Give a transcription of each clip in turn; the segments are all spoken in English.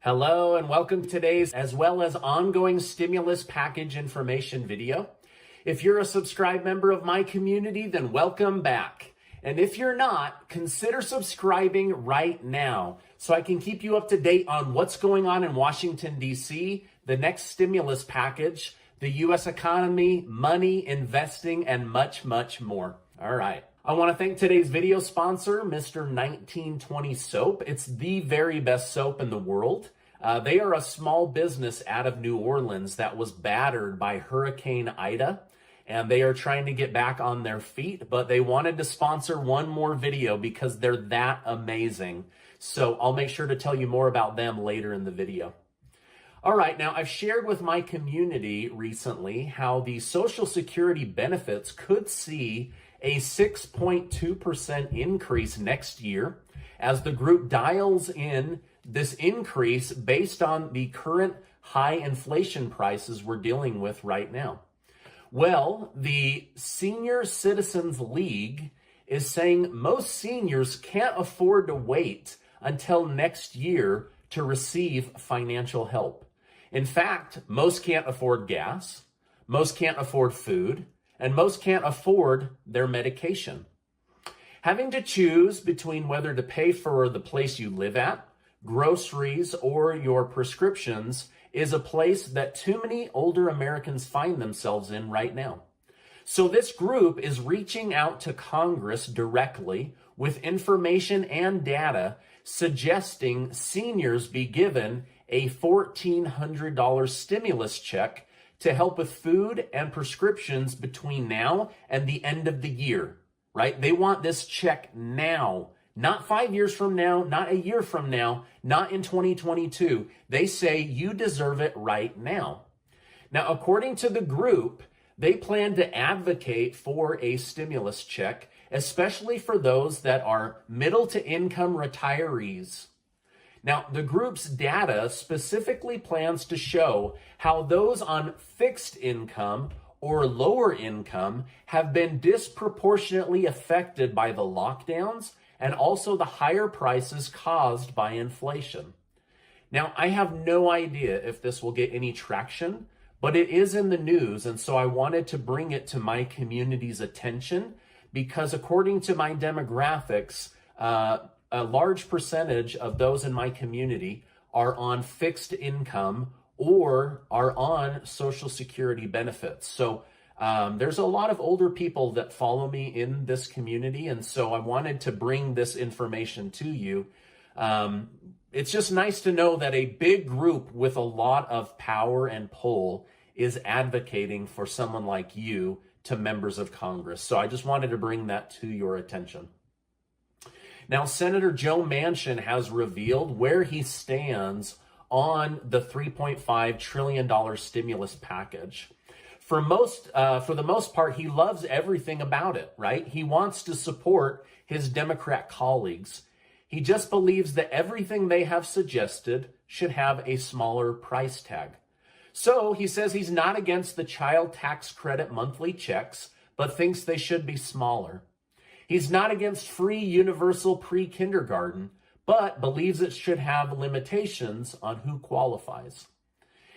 Hello and welcome to today's as well as ongoing stimulus package information video. If you're a subscribed member of my community, then welcome back. And if you're not, consider subscribing right now so I can keep you up to date on what's going on in Washington, D.C., the next stimulus package, the U.S. economy, money, investing, and much, much more. All right. I want to thank today's video sponsor, Mr. 1920 Soap. It's the very best soap in the world. They are a small business out of New Orleans that was battered by Hurricane Ida, and they are trying to get back on their feet, but they wanted to sponsor one more video because they're that amazing. So I'll make sure to tell you more about them later in the video. All right, now I've shared with my community recently how the Social Security benefits could see a 6.2% increase next year as the group dials in this increase based on the current high inflation prices we're dealing with right now. Well, the Senior Citizens League is saying most seniors can't afford to wait until next year to receive financial help. In fact, most can't afford gas, most can't afford food, and most can't afford their medication. Having to choose between whether to pay for the place you live at, groceries, or your prescriptions is a place that too many older Americans find themselves in right now. So this group is reaching out to Congress directly with information and data suggesting seniors be given a $1,400 stimulus check to help with food and prescriptions between now and the end of the year, right? They want this check now. Not 5 years from now, not a year from now, not in 2022. They say you deserve it right now. Now, according to the group, they plan to advocate for a stimulus check, especially for those that are middle to income retirees. Now, the group's data specifically plans to show how those on fixed income or lower income have been disproportionately affected by the lockdowns and also the higher prices caused by inflation. Now, I have no idea if this will get any traction, but it is in the news, and so I wanted to bring it to my community's attention because according to my demographics, a large percentage of those in my community are on fixed income or are on Social Security benefits. So there's a lot of older people that follow me in this community, and so I wanted to bring this information to you. It's just nice to know that a big group with a lot of power and pull is advocating for someone like you to members of Congress. So I just wanted to bring that to your attention. Now, Senator Joe Manchin has revealed where he stands on the $3.5 trillion stimulus package. For the most part, he loves everything about it, right? He wants to support his Democrat colleagues. He just believes that everything they have suggested should have a smaller price tag. So he says he's not against the child tax credit monthly checks, but thinks they should be smaller. He's not against free universal pre-kindergarten, but believes it should have limitations on who qualifies.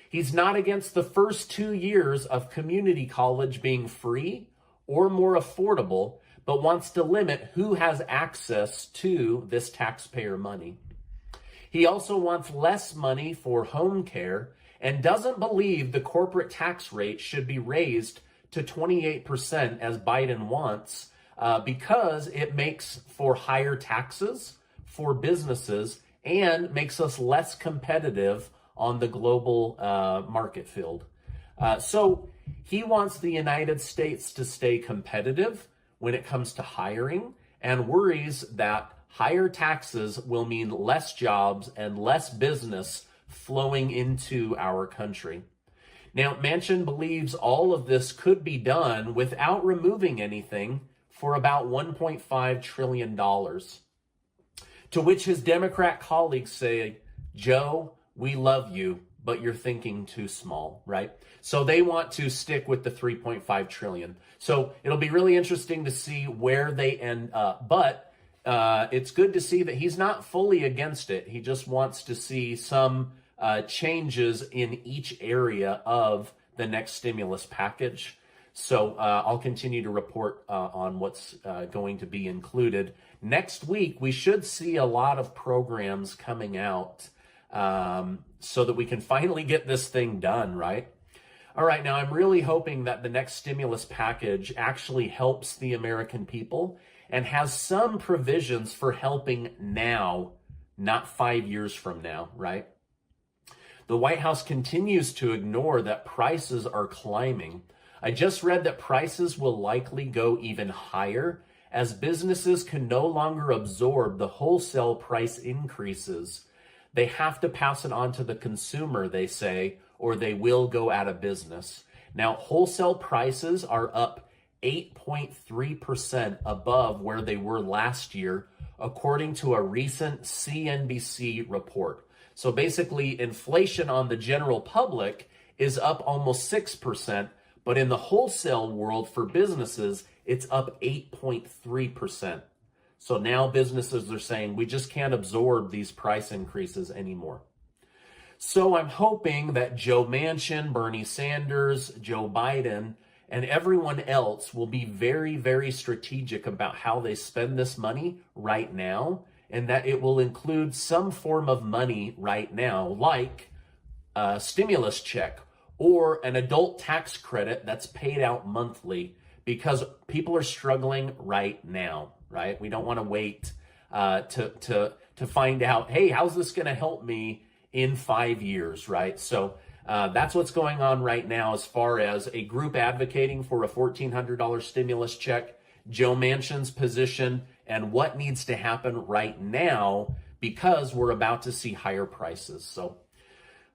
He's not against the first 2 years of community college being free or more affordable, but wants to limit who has access to this taxpayer money. He also wants less money for home care and doesn't believe the corporate tax rate should be raised to 28% as Biden wants because it makes for higher taxes for businesses and makes us less competitive on the global market field. So he wants the United States to stay competitive when it comes to hiring and worries that higher taxes will mean less jobs and less business flowing into our country. Now, Manchin believes all of this could be done without removing anything for about $1.5 trillion. To which his Democrat colleagues say, Joe, we love you, but you're thinking too small, right? So they want to stick with the 3.5 trillion. So it'll be really interesting to see where they end up. But it's good to see that he's not fully against it. He just wants to see some changes in each area of the next stimulus package. So I'll continue to report on what's going to be included. Next week, we should see a lot of programs coming out so that we can finally get this thing done, right? All right, now I'm really hoping that the next stimulus package actually helps the American people and has some provisions for helping now, not 5 years from now, right? The White House continues to ignore that prices are climbing. I just read that prices will likely go even higher as businesses can no longer absorb the wholesale price increases. They have to pass it on to the consumer, they say, or they will go out of business. Now, wholesale prices are up 8.3% above where they were last year, according to a recent CNBC report. So basically, inflation on the general public is up almost 6%, but in the wholesale world for businesses, it's up 8.3%. So now businesses are saying, we just can't absorb these price increases anymore. So I'm hoping that Joe Manchin, Bernie Sanders, Joe Biden, and everyone else will be very, very strategic about how they spend this money right now, and that it will include some form of money right now, like a stimulus check or an adult tax credit that's paid out monthly, because people are struggling right now, right? We don't want to wait to find out, hey, how's this going to help me in 5 years, right? So that's what's going on right now as far as a group advocating for a $1,400 stimulus check, Joe Manchin's position, and what needs to happen right now because we're about to see higher prices. So,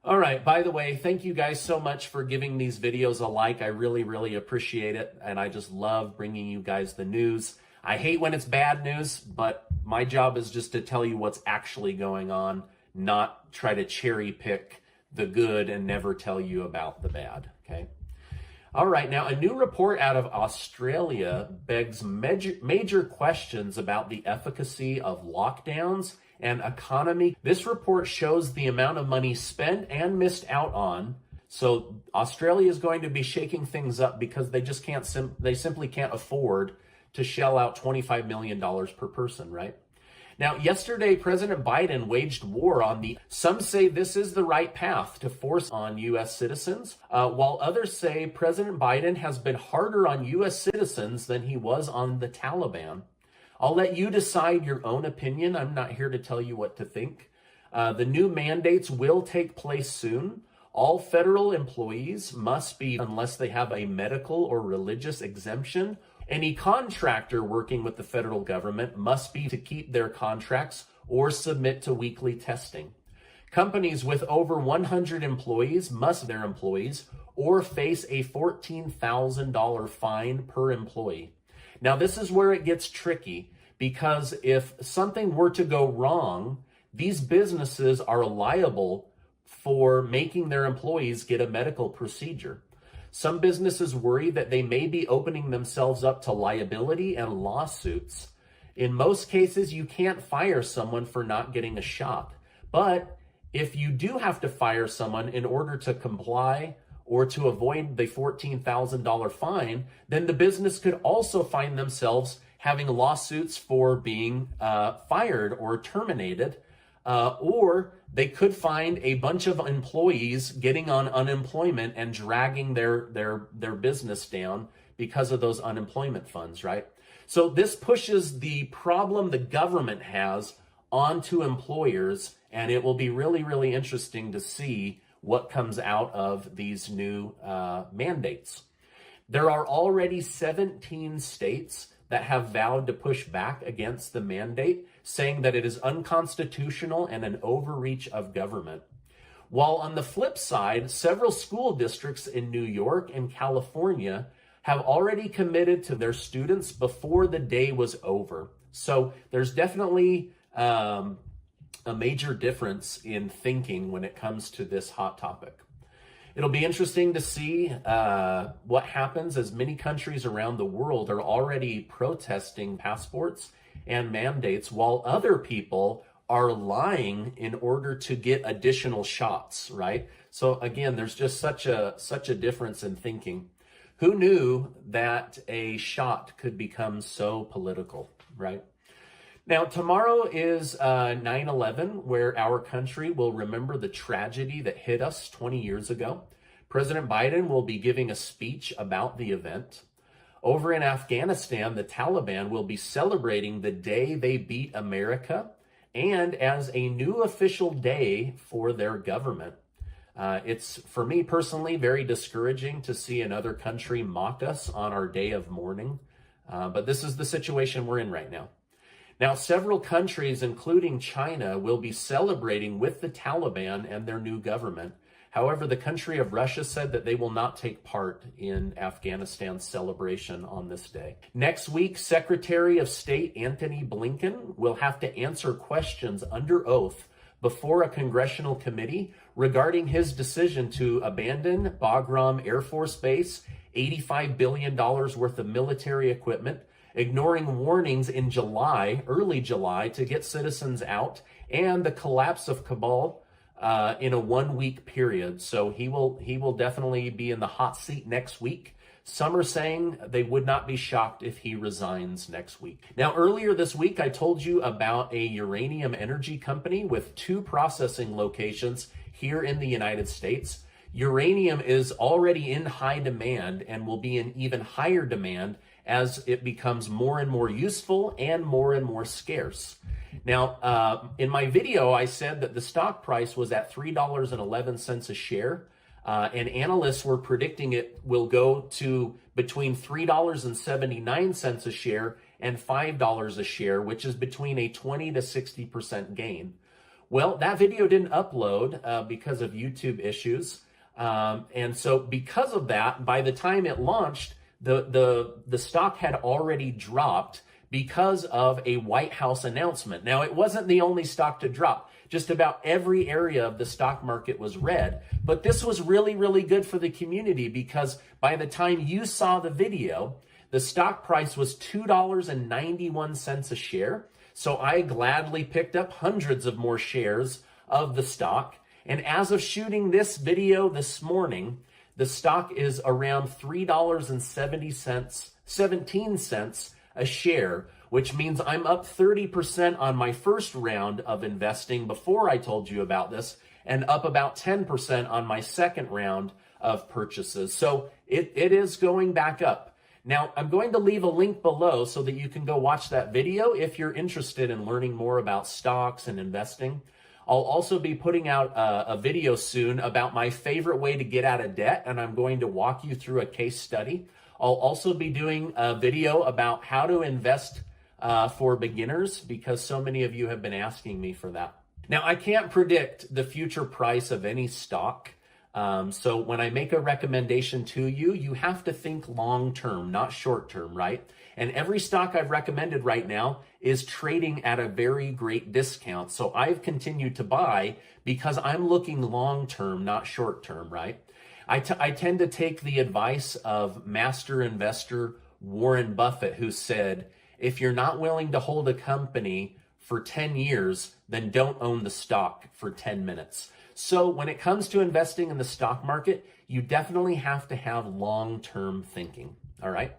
all right, by the way, thank you guys so much for giving these videos a like. I really, really appreciate it, and I just love bringing you guys the news. I hate when it's bad news, but my job is just to tell you what's actually going on, not try to cherry pick the good and never tell you about the bad, okay? All right, now a new report out of Australia begs major questions about the efficacy of lockdowns and economy. This report shows the amount of money spent and missed out on. So Australia is going to be shaking things up because they just can't, they simply can't afford to shell out $25 million per person, right? Now, yesterday, President Biden waged war on some say this is the right path to force on U.S. citizens, while others say President Biden has been harder on U.S. citizens than he was on the Taliban. I'll let you decide your own opinion. I'm not here to tell you what to think. The new mandates will take place soon. All federal employees must be, unless they have a medical or religious exemption. Any contractor working with the federal government must be to keep their contracts or submit to weekly testing. Companies with over 100 employees must their employees or face a $14,000 fine per employee. Now, this is where it gets tricky, because if something were to go wrong, these businesses are liable for making their employees get a medical procedure. Some businesses worry that they may be opening themselves up to liability and lawsuits. In most cases, you can't fire someone for not getting a shot. But if you do have to fire someone in order to comply or to avoid the $14,000 fine, then the business could also find themselves having lawsuits for being fired or terminated, or they could find a bunch of employees getting on unemployment and dragging their business down because of those unemployment funds, right? So this pushes the problem the government has onto employers, and it will be really, really interesting to see what comes out of these new mandates. There are already 17 states that have vowed to push back against the mandate, saying that it is unconstitutional and an overreach of government. While on the flip side, several school districts in New York and California have already committed to their students before the day was over. So there's definitely a major difference in thinking when it comes to this hot topic. It'll be interesting to see what happens, as many countries around the world are already protesting passports and mandates, while other people are lying in order to get additional shots, right? So again, there's just such a difference in thinking. Who knew that a shot could become so political, right? Now, tomorrow is 9/11, where our country will remember the tragedy that hit us 20 years ago. President Biden will be giving a speech about the event. Over in Afghanistan, the Taliban will be celebrating the day they beat America and as a new official day for their government. It's, for me personally, very discouraging to see another country mock us on our day of mourning. But this is the situation we're in right now. Now, several countries, including China, will be celebrating with the Taliban and their new government. However, the country of Russia said that they will not take part in Afghanistan's celebration on this day. Next week, Secretary of State Antony Blinken will have to answer questions under oath before a congressional committee regarding his decision to abandon Bagram Air Force Base, $85 billion worth of military equipment, ignoring warnings in early July, to get citizens out, and the collapse of Kabul in a 1 week period. So he will definitely be in the hot seat next week. Some are saying they would not be shocked if he resigns next week. Now, earlier this week, I told you about a uranium energy company with 2 processing locations here in the United States. Uranium is already in high demand and will be in even higher demand as it becomes more and more useful and more scarce. Now, in my video, I said that the stock price was at $3.11 a share, and analysts were predicting it will go to between $3.79 a share and $5 a share, which is between a 20 to 60% gain. Well, that video didn't upload because of YouTube issues. And so because of that, by the time it launched, the stock had already dropped because of a White House announcement. Now, it wasn't the only stock to drop. Just about every area of the stock market was red. But this was really good for the community, because by the time you saw the video, the stock price was $2.91 a share. So I gladly picked up hundreds of more shares of the stock. And as of shooting this video this morning, the stock is around $3.17 a share, which means I'm up 30% on my first round of investing before I told you about this, and up about 10% on my second round of purchases. So it is going back up. Now, I'm going to leave a link below so that you can go watch that video if you're interested in learning more about stocks and investing. I'll also be putting out a video soon about my favorite way to get out of debt, and I'm going to walk you through a case study. I'll also be doing a video about how to invest for beginners, because so many of you have been asking me for that. Now, I can't predict the future price of any stock. So when I make a recommendation to you, you have to think long-term, not short-term, right? And every stock I've recommended right now is trading at a very great discount. So I've continued to buy because I'm looking long-term, not short-term, right? I tend to take the advice of master investor Warren Buffett, who said, if you're not willing to hold a company for 10 years, then don't own the stock for 10 minutes. So when it comes to investing in the stock market, you definitely have to have long-term thinking, all right?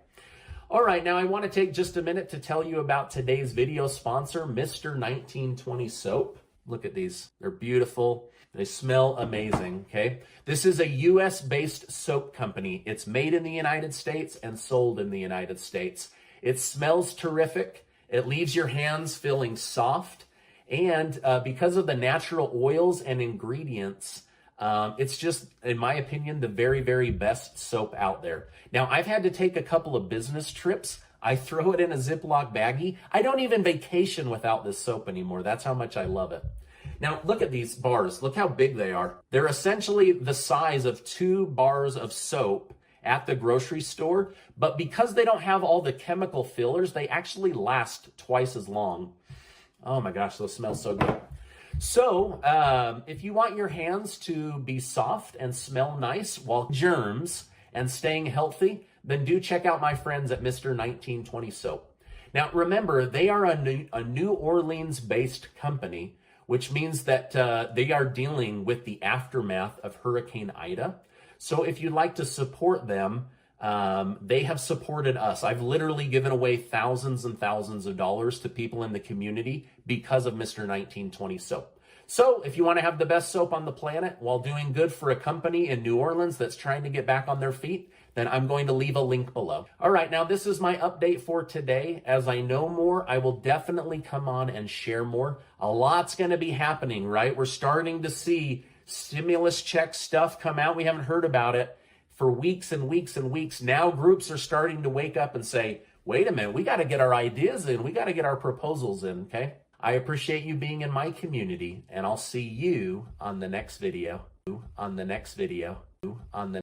All right, now I want to take just a minute to tell you about today's video sponsor, Mr. 1920 Soap. Look at these. They're beautiful. They smell amazing, okay? This is a US-based soap company. It's made in the United States and sold in the United States. It smells terrific. It leaves your hands feeling soft. And because of the natural oils and ingredients, it's just, in my opinion, the very best soap out there. Now, I've had to take a couple of business trips. I throw it in a Ziploc baggie. I don't even vacation without this soap anymore. That's how much I love it. Now, look at these bars. Look how big they are. They're essentially the size of 2 bars of soap at the grocery store. But because they don't have all the chemical fillers, they actually last twice as long. Oh my gosh, those smell so good. So if you want your hands to be soft and smell nice while germs and staying healthy, then do check out my friends at Mr. 1920 Soap. Now, remember, they are a New Orleans-based company, which means that they are dealing with the aftermath of Hurricane Ida. So if you'd like to support them, they have supported us. I've literally given away thousands and thousands of dollars to people in the community because of Mr. 1920 soap. So if you want to have the best soap on the planet while doing good for a company in New Orleans that's trying to get back on their feet, then I'm going to leave a link below. All right, now this is my update for today. As I know more, I will definitely come on and share more. A lot's going to be happening, right? We're starting to see stimulus check stuff come out. We haven't heard about it for weeks and weeks and weeks. Now groups are starting to wake up and say, wait a minute, we got to get our ideas in. We got to get our proposals in, okay? I appreciate you being in my community, and I'll see you on the next video.